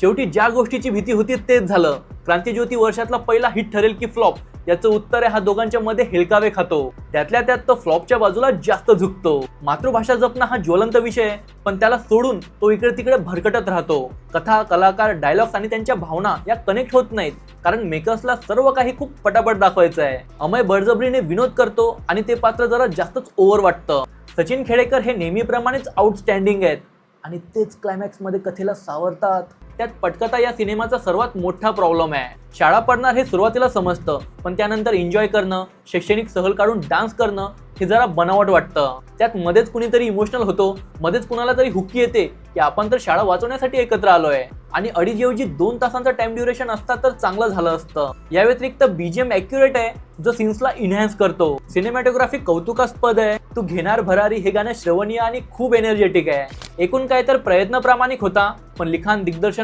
शेवटी ज्या गोष्टीची भीती होती तेच झालं. क्रांतिज्योती वर्षातला पहिला हिट ठरेल की फ्लॉप, याचं उत्तर आहे हा दोघांच्या मध्ये हेलकावे खातो. त्यातल्या त्यात तो फ्लॉपच्या बाजूला जास्त झुकतो. मातृभाषा जपणं हा ज्वलंत विषय आहे, पण त्याला सोडून तो इकडे तिकडे भरकटत राहतो. कथा, कलाकार, डायलॉग्स आणि त्यांच्या भावना या कनेक्ट होत नाहीत, कारण मेकर्सला सर्व काही खूप पटापट दाखवायचं आहे. अमय बळजबरीने विनोद करतो आणि ते पात्र जरा जास्तच ओव्हर वाटतं. सचिन खेडेकर हे नेहमीप्रमाणेच आउटस्टँडिंग आहेत आणि तेच क्लायमॅक्स मध्ये कथेला सावरतात. त्यात पटकथा या सिनेमाचा सर्वात मोठा प्रॉब्लेम आहे. शाळा पडणार हे सुरुवातीला समजतं, पण त्यानंतर एन्जॉय करणं, शैक्षणिक सहल काढून डान्स करणं हे जरा बनावट वाटतं. त्यात मध्येच कुणीतरी इमोशनल होतो, मध्येच कुणाला तरी हुक्की येते की आपण तर शाळा वाचवण्यासाठी एकत्र आलोय, आणि 2.5 2 तासांचा टाइम ड्युरेशन असता तर चांगलं झालं असतं. या व्यतिरिक्त बीजीएम ॲक्युरेट आहे, जो सीन्सला इन्हॅन्स करतो. सिनेमॅटोग्राफी कौतुकास्पद आहे. तू घेणार भरारी हे गाणं श्रवणीय आणि खूप एनर्जेटिक आहे. एकूण काय तर प्रयत्न प्रामाणिक होता, पण लिखाण, दिग्दर्शन